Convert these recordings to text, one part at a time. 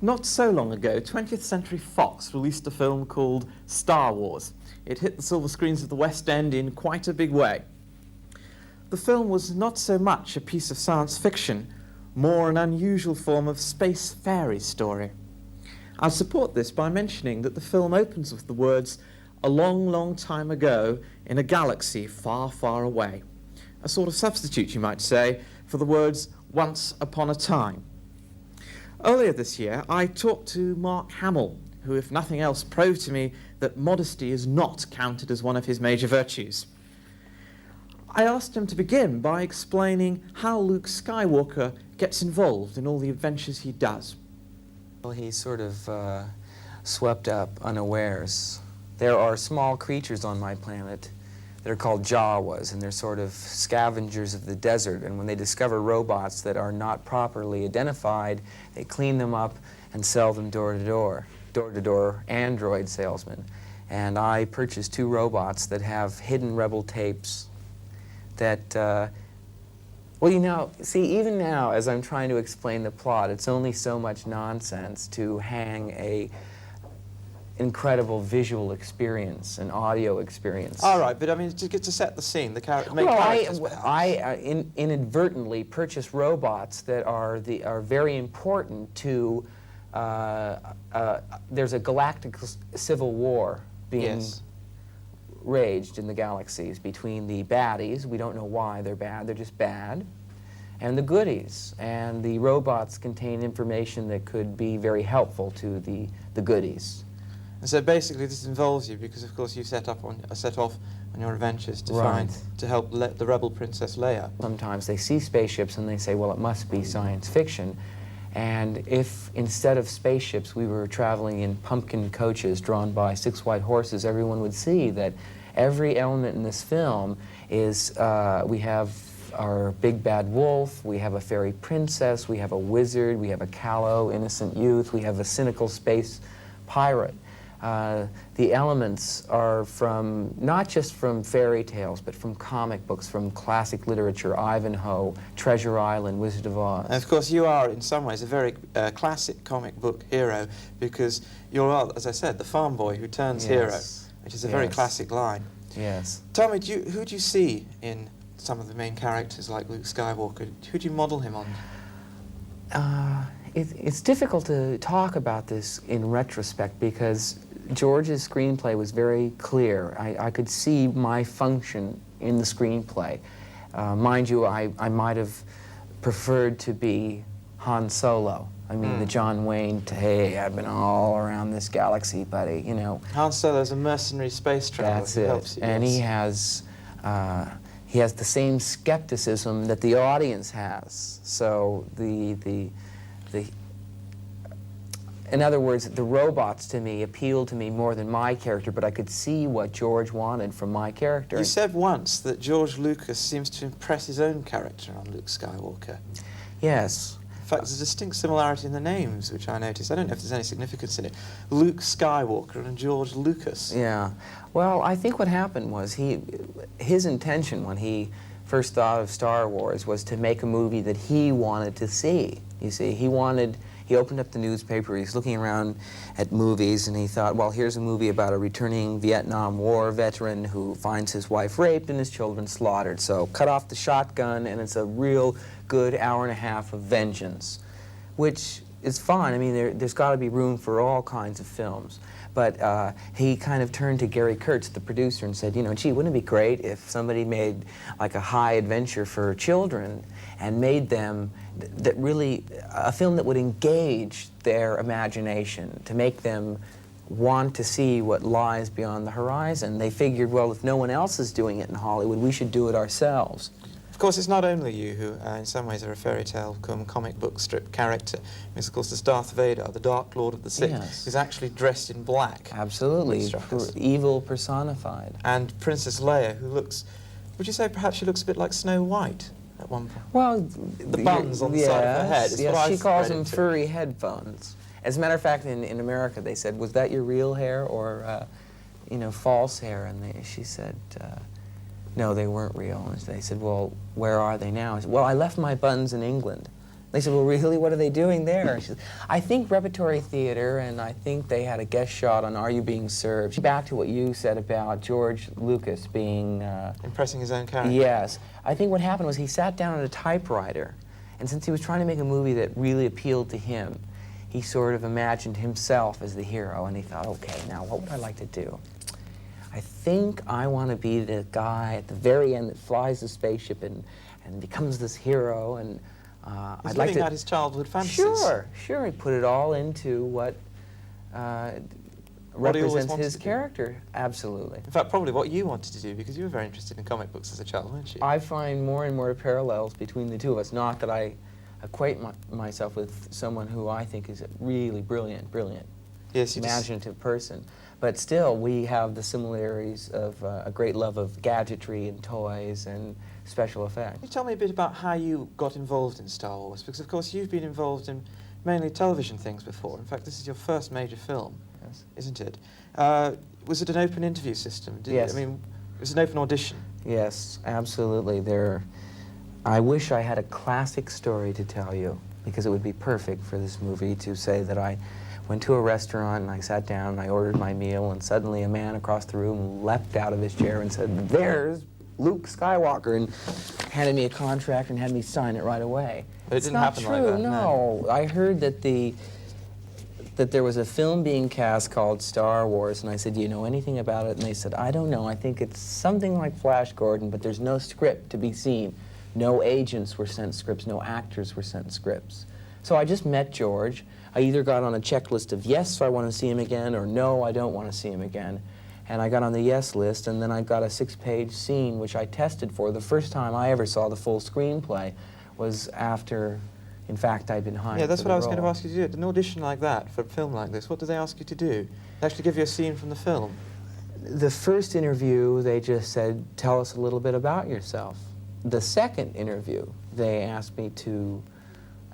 Not so long ago, 20th Century Fox released a film called Star Wars. It hit the silver screens of the West End in quite a big way. The film was not so much a piece of science fiction, more an unusual form of space fairy story. I'll support this by mentioning that the film opens with the words, "A long, long time ago in a galaxy far, far away." A sort of substitute, you might say, for the words, "once upon a time." Earlier this year, I talked to Mark Hamill, who, if nothing else, proved to me that modesty is not counted as one of his major virtues. I asked him to begin by explaining how Luke Skywalker gets involved in all the adventures he does. Well, he's sort of swept up unawares. There are small creatures on my planet that are called Jawas, and they're sort of scavengers of the desert, and when they discover robots that are not properly identified, they clean them up and sell them door to door android salesmen. And I purchased 2 robots that have hidden rebel tapes that, well, you know, see, even now, as I'm trying to explain the plot, it's only so much nonsense to hang a incredible visual experience, an audio experience. All right, but I mean, to get to set the scene, the character. Well, I inadvertently purchased robots that are very important to. There's a galactic civil war being raged in the galaxies between the baddies. We don't know why they're bad. They're just bad. And the goodies. And the robots contain information that could be very helpful to the goodies. And so basically this involves you because, of course, you set off on your adventures to to help the rebel Princess Leia. Sometimes they see spaceships and they say, well, it must be science fiction. And if instead of spaceships we were traveling in pumpkin coaches drawn by 6 white horses, everyone would see that every element in this film is, we have our big bad wolf, we have a fairy princess, we have a wizard, we have a callow innocent youth, we have a cynical space pirate. The elements are from, not just from fairy tales, but from comic books, from classic literature, Ivanhoe, Treasure Island, Wizard of Oz. And of course you are, in some ways, a very classic comic book hero because you're, as I said, the farm boy who turns hero, which is a very classic line. Yes. Tell me, who do you see in some of the main characters like Luke Skywalker? Who do you model him on? It's difficult to talk about this in retrospect because George's screenplay was very clear. I could see my function in the screenplay. Mind you, I might have preferred to be Han Solo. I mean, the John Wayne, hey, I've been all around this galaxy, buddy, you know. Han Solo's a mercenary space traveler. That's it. Helps you, and he has the same skepticism that the audience has. So in other words, the robots to me appealed to me more than my character, but I could see what George wanted from my character. You said once that George Lucas seems to impress his own character on Luke Skywalker. Yes. In fact, there's a distinct similarity in the names, which I noticed. I don't know if there's any significance in it. Luke Skywalker and George Lucas. Yeah. Well, I think what happened was his intention when he first thought of Star Wars was to make a movie that he wanted to see. You see, he opened up the newspaper, he's looking around at movies, and he thought, well, here's a movie about a returning Vietnam War veteran who finds his wife raped and his children slaughtered. So cut off the shotgun, and it's a real good hour and a half of vengeance, which is fine. I mean, there's got to be room for all kinds of films. But he kind of turned to Gary Kurtz, the producer, and said, you know, gee, wouldn't it be great if somebody made like a high adventure for children and made them a film that would engage their imagination, to make them want to see what lies beyond the horizon. They figured, well, if no one else is doing it in Hollywood, we should do it ourselves. Of course, it's not only you who, in some ways, are a fairy tale comic book strip character. Because, of course, there's Darth Vader, the Dark Lord of the Sith, who's actually dressed in black. Absolutely, evil personified. And Princess Leia, who looks, would you say perhaps she looks a bit like Snow White at one point? Well, the buns on the side of her head. Yes, she calls them furry headphones. As a matter of fact, in America, they said, was that your real hair or, you know, false hair? And she said, no, they weren't real. And they said, well, where are they now? I said, well, I left my buns in England. They said, well, really, what are they doing there? She said, I think repertory theater, and I think they had a guest shot on Are You Being Served? Back to what you said about George Lucas being... impressing his own character. Yes. I think what happened was he sat down at a typewriter, and since he was trying to make a movie that really appealed to him, he sort of imagined himself as the hero, and he thought, okay, now what would I like to do? I think I want to be the guy at the very end that flies the spaceship and becomes this hero, and He's living out his childhood fantasies. Sure. He put it all into what represents his character. Absolutely. In fact, probably what you wanted to do, because you were very interested in comic books as a child, weren't you? I find more and more parallels between the two of us. Not that I equate myself with someone who I think is a really brilliant, yes, imaginative person. But still, we have the similarities of a great love of gadgetry and toys and special effects. Can you tell me a bit about how you got involved in Star Wars? Because, of course, you've been involved in mainly television things before. In fact, this is your first major film, Yes. isn't it? Was it an open interview system? Yes. I mean, it was an open audition. Yes, absolutely. I wish I had a classic story to tell you, because it would be perfect for this movie to say that I went to a restaurant and I sat down and I ordered my meal, and suddenly a man across the room leapt out of his chair and said, "There's Luke Skywalker," and handed me a contract and had me sign it right away. But it didn't happen like that. No. I heard that there was a film being cast called Star Wars, and I said, "Do you know anything about it?" And they said, "I don't know. I think it's something like Flash Gordon, but there's no script to be seen. No agents were sent scripts. No actors were sent scripts." So I just met George. I either got on a checklist of yes, I want to see him again, or no, I don't want to see him again. And I got on the yes list, and then I got a 6-page scene, which I tested for. The first time I ever saw the full screenplay was after, in fact, I'd been hired. Yeah, that's for what the I was going to role. ask you to do. An audition like that for a film like this, what do they ask you to do? They actually give you a scene from the film? The first interview, they just said, "Tell us a little bit about yourself." The second interview, they asked me to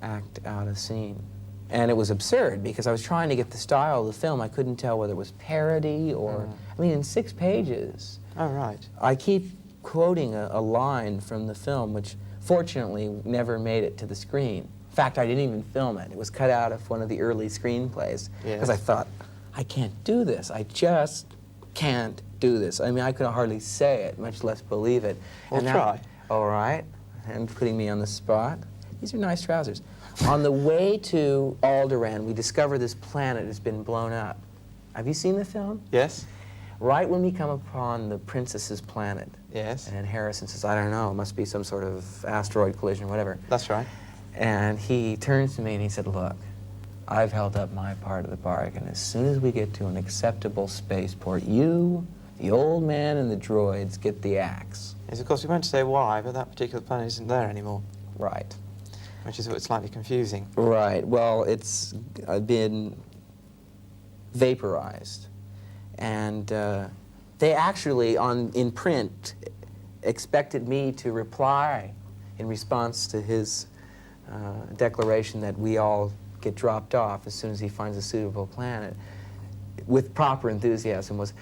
act out a scene. And it was absurd, because I was trying to get the style of the film. I couldn't tell whether it was parody or... I mean, in 6 pages, Oh, right. I keep quoting a line from the film, which fortunately never made it to the screen. In fact, I didn't even film it. It was cut out of one of the early screenplays, because I thought, I can't do this. I just can't do this. I mean, I could hardly say it, much less believe it. Well, try. All right, and putting me on the spot. These are nice trousers. On the way to Alderaan, we discover this planet has been blown up. Have you seen the film? Yes? Right when we come upon the princess's planet. Yes. And Harrison says, I don't know, it must be some sort of asteroid collision or whatever. That's right. And he turns to me and he said, look, I've held up my part of the bargain. As soon as we get to an acceptable spaceport, you, the old man, and the droids get the axe. Yes, of course, we won't say why, but that particular planet isn't there anymore. Right. Which is what's slightly confusing. Right. Well, it's been vaporized. And they actually, in print, expected me to reply in response to his declaration that we all get dropped off as soon as he finds a suitable planet, with proper enthusiasm, was,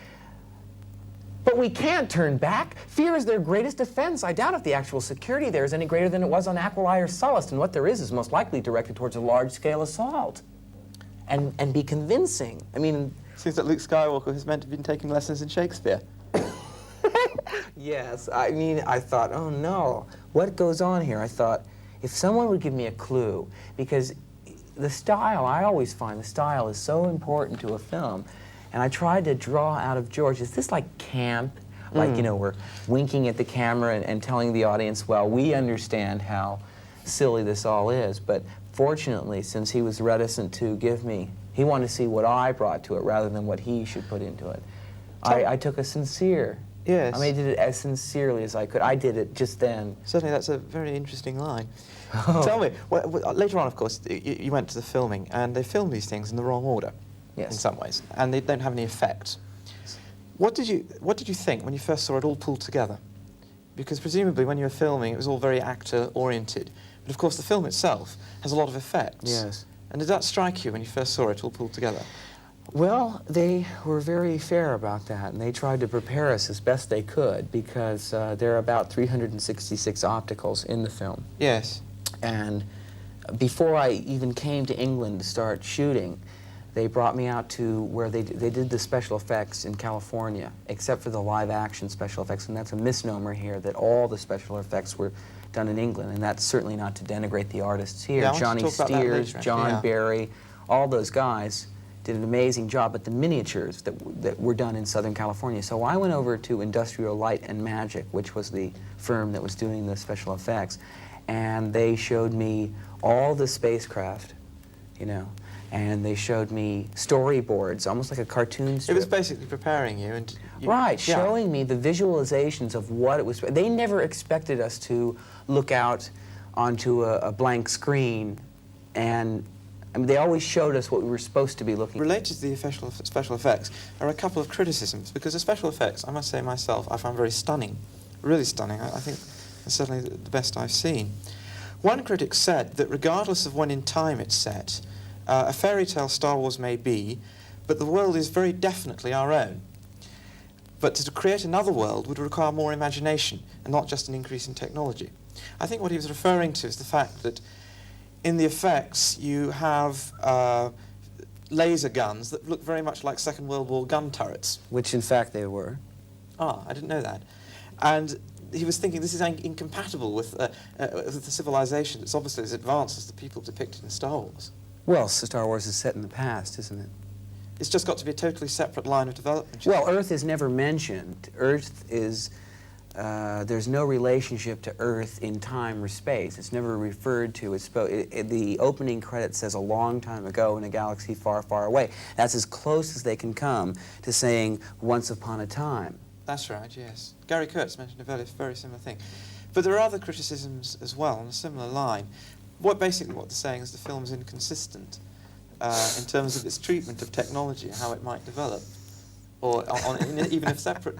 "But we can't turn back. Fear is their greatest defense. I doubt if the actual security there is any greater than it was on Aquilai or Sullust, and what there is most likely directed towards a large-scale assault." And be convincing. I mean... Seems that Luke Skywalker has meant to have been taking lessons in Shakespeare. Yes, I mean, I thought, oh no, what goes on here? I thought, if someone would give me a clue, because the style, I always find the style is so important to a film, and I tried to draw out of George, is this like camp? Like, you know, we're winking at the camera and telling the audience, well, we understand how silly this all is, but fortunately, since he was reticent to give me, he wanted to see what I brought to it rather than what he should put into it. I took a sincere. Yes. I mean, I did it as sincerely as I could. I did it just then. Certainly, that's a very interesting line. Tell me, later on, of course, you went to the filming, and they filmed these things in the wrong order, Yes. in some ways, and they don't have any effect. What did you think when you first saw it all pulled together? Because presumably, when you were filming, it was all very actor-oriented, but of course, the film itself has a lot of effects. Yes. And did that strike you when you first saw it all pulled together? Well, they were very fair about that, and they tried to prepare us as best they could, because there are about 366 opticals in the film. Yes. And before I even came to England to start shooting, they brought me out to where they did the special effects in California, except for the live action special effects, and that's a misnomer here that all the special effects were done in England, and that's certainly not to denigrate the artists here. Yeah, I want to Johnny talk about that Steers, later, John yeah. Barry, all those guys did an amazing job, but the miniatures that were done in Southern California. So I went over to Industrial Light and Magic, which was the firm that was doing the special effects, and they showed me all the spacecraft, you know, and they showed me storyboards, almost like a cartoon strip. It was basically preparing you, and Right, yeah. showing me the visualizations of what it was. They never expected us to look out onto a blank screen, and I mean, they always showed us what we were supposed to be looking at. Related to the special effects are a couple of criticisms, because the special effects, I must say myself, I found very stunning, really stunning. I think it's certainly the best I've seen. One critic said that regardless of when in time it's set, a fairy tale Star Wars may be, but the world is very definitely our own. But to create another world would require more imagination and not just an increase in technology. I think what he was referring to is the fact that in the effects you have laser guns that look very much like Second World War gun turrets. Which, in fact, they were. Ah, I didn't know that. And he was thinking this is incompatible with the civilization that's obviously as advanced as the people depicted in Star Wars. Well, Star Wars is set in the past, isn't it? It's just got to be a totally separate line of development. Well, Earth is never mentioned. Earth is, there's no relationship to Earth in time or space. It's never referred to. The opening credit says a long time ago in a galaxy far, far away. That's as close as they can come to saying once upon a time. That's right, yes. Gary Kurtz mentioned a very similar thing. But there are other criticisms as well on a similar line. Basically what they're saying is the film's inconsistent in terms of its treatment of technology and how it might develop, or even if separate.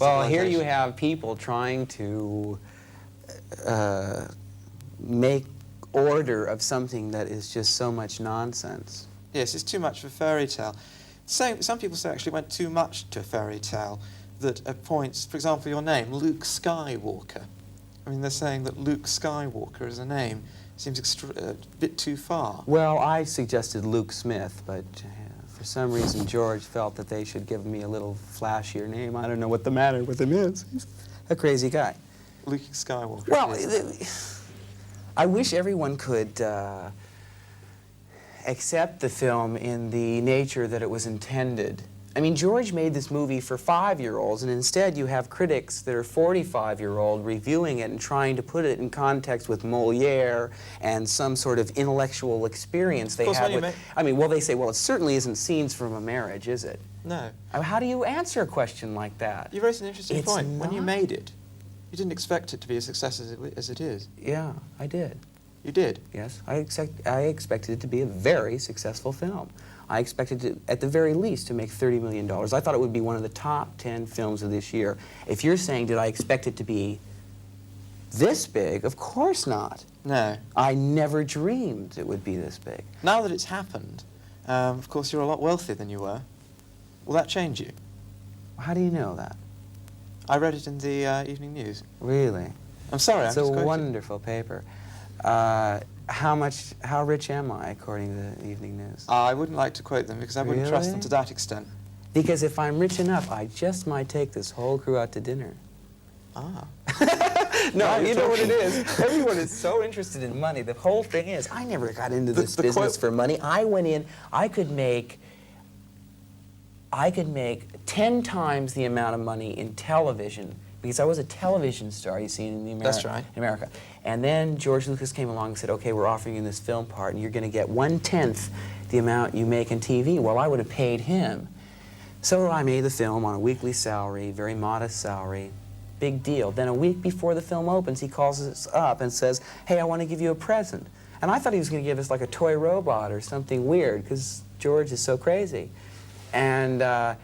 Well, here you have people trying to make order of something that is just so much nonsense. Yes, it's too much of a fairy tale. Some people say actually went too much to a fairy tale, that at points, for example, your name, Luke Skywalker. I mean, they're saying that Luke Skywalker as a name seems a bit too far. Well, I suggested Luke Smith, but for some reason George felt that they should give me a little flashier name. I don't know what the matter with him is. He's a crazy guy. Luke Skywalker. Well, I wish everyone could accept the film in the nature that it was intended. I mean, George made this movie for 5-year-olds, and instead you have critics that are 45-year-old reviewing it and trying to put it in context with Molière and some sort of intellectual experience they have with... I mean, well, they say, well, it certainly isn't Scenes from a Marriage, is it? No. How do you answer a question like that? You raised an interesting point. Not. When you made it, you didn't expect it to be a success as it is. Yeah, I did. You did? Yes, I expected it to be a very successful film. I expected it, at the very least, to make $30 million. I thought it would be one of the top 10 films of this year. If you're saying, did I expect it to be this big? Of course not. No. I never dreamed it would be this big. Now that it's happened, of course you're a lot wealthier than you were. Will that change you? How do you know that? I read it in the Evening News. Really? I'm sorry, It's I'm a just quoting. wonderful paper. How rich am I, according to the Evening News? I wouldn't like to quote them because I wouldn't trust them Really? to that extent. Because if I'm rich enough, I just might take this whole crew out to dinner. Ah. No, you know what it is. Everyone is so interested in money. The whole thing is, I never got into this business for money. I went in, I could make 10 times the amount of money in television, because I was a television star, you see, in That's right. in America. And then George Lucas came along and said, okay, we're offering you this film part, and you're going to get 1/10 the amount you make in TV. Well, I would have paid him. So I made the film on a weekly salary, very modest salary. Big deal. Then a week before the film opens, he calls us up and says, hey, I want to give you a present. And I thought he was going to give us like a toy robot or something weird, because George is so crazy. And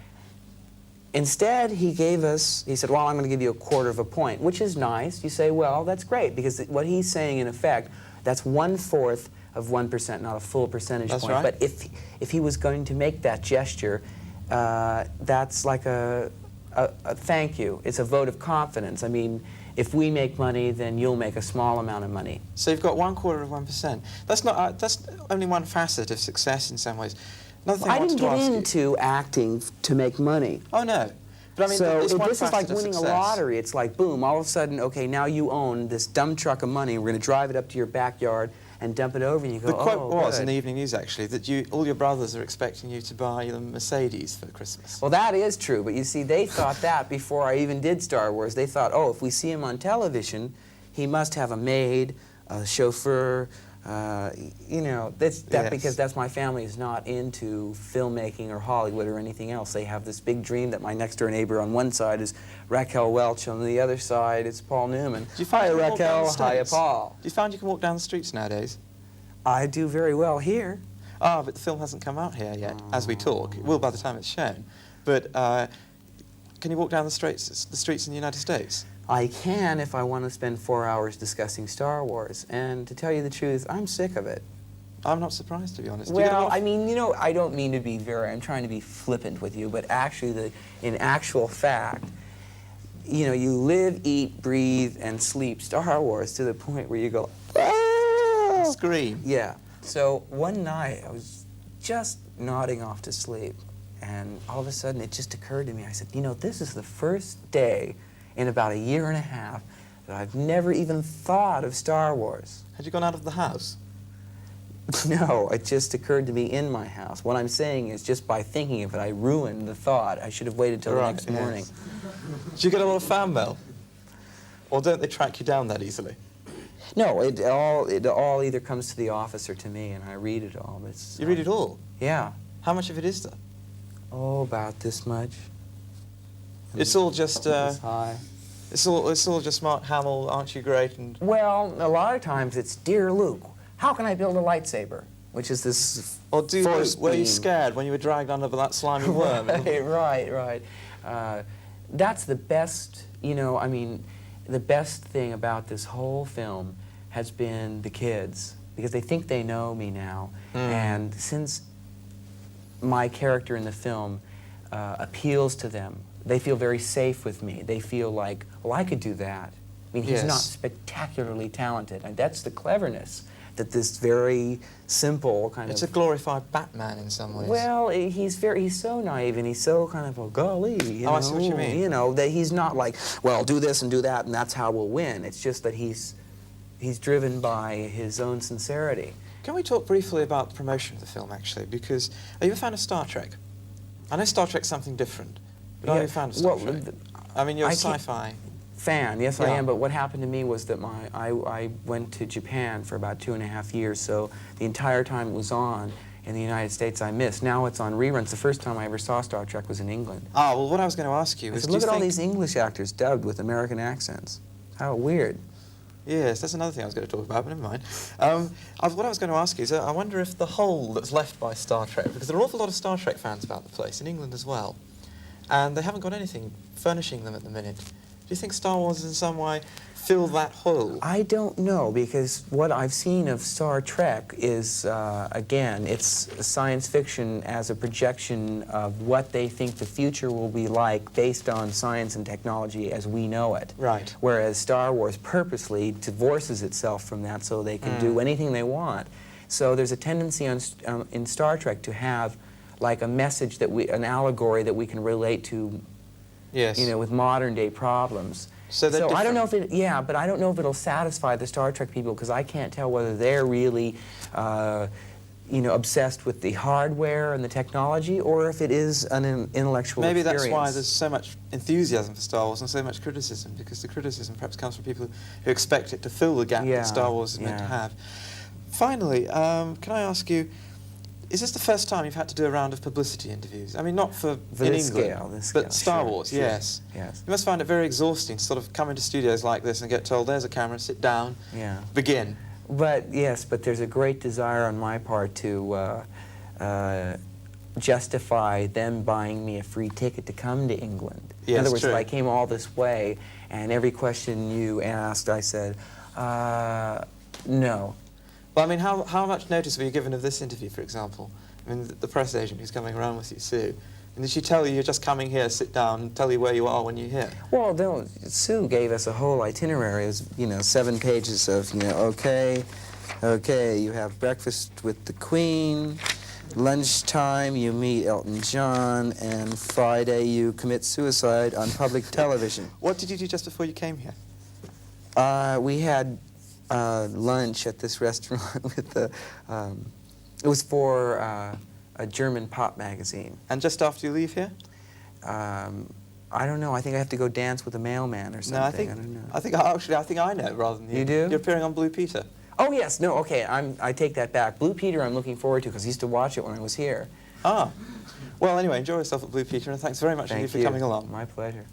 instead, he said, well, I'm going to give you a 1/4 point, which is nice. You say, well, that's great, because what he's saying, in effect, that's 1/4 of 1%, not a full percentage That's point. right. But if he was going to make that gesture, that's like a thank you. It's a vote of confidence. I mean, if we make money, then you'll make a small amount of money. So you've got 1/4%. That's not. That's only one facet of success in some ways. Another thing I wanted didn't to get ask you. into acting to make money. Oh no, but I mean, So it's one this is like facet of winning a success. lottery. It's like, boom, all of a sudden, okay, now you own this dumb truck of money. We're going to drive it up to your backyard and dump it over, and you go, The quote oh, was good. in the evening news actually that all your brothers are expecting you to buy them Mercedes for Christmas. Well, that is true, but you see, they thought that before I even did Star Wars. They thought, oh, if we see him on television, he must have a maid, a chauffeur, you know, Yes. because that's my family is not into filmmaking or Hollywood or anything else. They have this big dream that my next door neighbor on one side is Raquel Welch, on the other side it's Paul Newman. Do you find Hiya, you can walk down Raquel. the Hiya, streets? Paul. Do you find you can walk down the streets nowadays? I do very well here. Ah, but the film hasn't come out here yet, as we talk. It will by the time it's shown. But can you walk down the streets in the United States? I can if I want to spend 4 hours discussing Star Wars. And to tell you the truth, I'm sick of it. I'm not surprised, to be honest. Do you get a Well, lot of- I mean, you know, I don't mean to be I'm trying to be flippant with you, but actually, in actual fact, you know, you live, eat, breathe, and sleep Star Wars to the point where you go, ah! Scream. Yeah. So one night, I was just nodding off to sleep, and all of a sudden, it just occurred to me. I said, you know, this is the first day in about a year and a half that I've never even thought of Star Wars. Had you gone out of the house? No, it just occurred to me in my house. What I'm saying is just by thinking of it, I ruined the thought. I should have waited till the Right, next yes. morning. Do you get a lot of fan mail? Or don't they track you down that easily? No, it all either comes to the office or to me, and I read it all. It's, You read it all? Yeah. How much of it is there? Oh, about this much. It's all just, This high. it's all just Mark Hamill, aren't you great? And Well, a lot of times it's, Dear Luke, how can I build a lightsaber? Which is this or do force were you beam. scared when you were dragged under that slimy worm? Right. That's the best, you know, I mean, the best thing about this whole film has been the kids, because they think they know me now. And since my character in the film appeals to them, they feel very safe with me. They feel like, well, I could do that. I mean, he's Yes. not spectacularly talented, and that's the cleverness that this very simple kind It's of... a glorified Batman in some ways. Well, he's so naive, and he's so kind of, oh, golly, you know, I see what you mean. You know, that he's not like, well, do this and do that, and that's how we'll win. It's just that he's driven by his own sincerity. Can we talk briefly about the promotion of the film, actually? Because are you a fan of Star Trek? I know Star Trek's something different, but are you a fan of Star Trek? I mean, you're a I can't- sci-fi. Fan, yes, I Yeah. am, but what happened to me was that I went to Japan for about 2.5 years, so the entire time it was on in the United States I missed. Now it's on reruns. The first time I ever saw Star Trek was in England. Ah, well, what I was going to ask you I is, said, do you look at all think... these English actors dubbed with American accents. How weird. Yes, that's another thing I was going to talk about, but never mind. What I was going to ask you is, I wonder if the hole that's left by Star Trek, because there are an awful lot of Star Trek fans about the place, in England as well, and they haven't got anything furnishing them at the minute. Do you think Star Wars in some way fill that hole? I don't know, because what I've seen of Star Trek is, again, it's science fiction as a projection of what they think the future will be like based on science and technology as we know it. Right. Whereas Star Wars purposely divorces itself from that so they can do anything they want. So there's a tendency in Star Trek to have like a message an allegory that we can relate to, Yes. you know, with modern day problems. So they're I don't know if different. but I don't know if it'll satisfy the Star Trek people, because I can't tell whether they're really, you know, obsessed with the hardware and the technology, or if it is an intellectual Maybe experience. that's why there's so much enthusiasm for Star Wars and so much criticism, because the criticism perhaps comes from people who expect it to fill the gap Yeah, that Star Wars is meant to yeah. have. Finally, can I ask you, is this the first time you've had to do a round of publicity interviews? I mean, not for in this England, scale, but Star sure, Wars, sure. yes. Yes. You must find it very exhausting to sort of come into studios like this and get told, there's a camera, sit down, Yeah. begin. But yes, but there's a great desire on my part to justify them buying me a free ticket to come to England. Yes, In other words, true. if I came all this way and every question you asked, I said, no. Well, I mean, how much notice were you given of this interview, for example? I mean, the press agent who's coming around with you, Sue, And did she tell you you're just coming here, sit down, tell you where you are when you're here? Well, no, Sue gave us a whole itinerary. It was, you know, 7 pages of, you know, okay, you have breakfast with the Queen, lunchtime you meet Elton John, and Friday you commit suicide on public television. What did you do just before you came here? We had lunch at this restaurant with the, it was for a German pop magazine. And just after you leave here? I don't know. I think I have to go dance with a mailman or something. No, I don't know. I think I know rather than you. You do? You're appearing on Blue Peter. Oh, yes. No, okay. I take that back. Blue Peter I'm looking forward to because I used to watch it when I was here. Ah. Well, anyway, enjoy yourself at Blue Peter, and thanks very much indeed for coming along. My pleasure.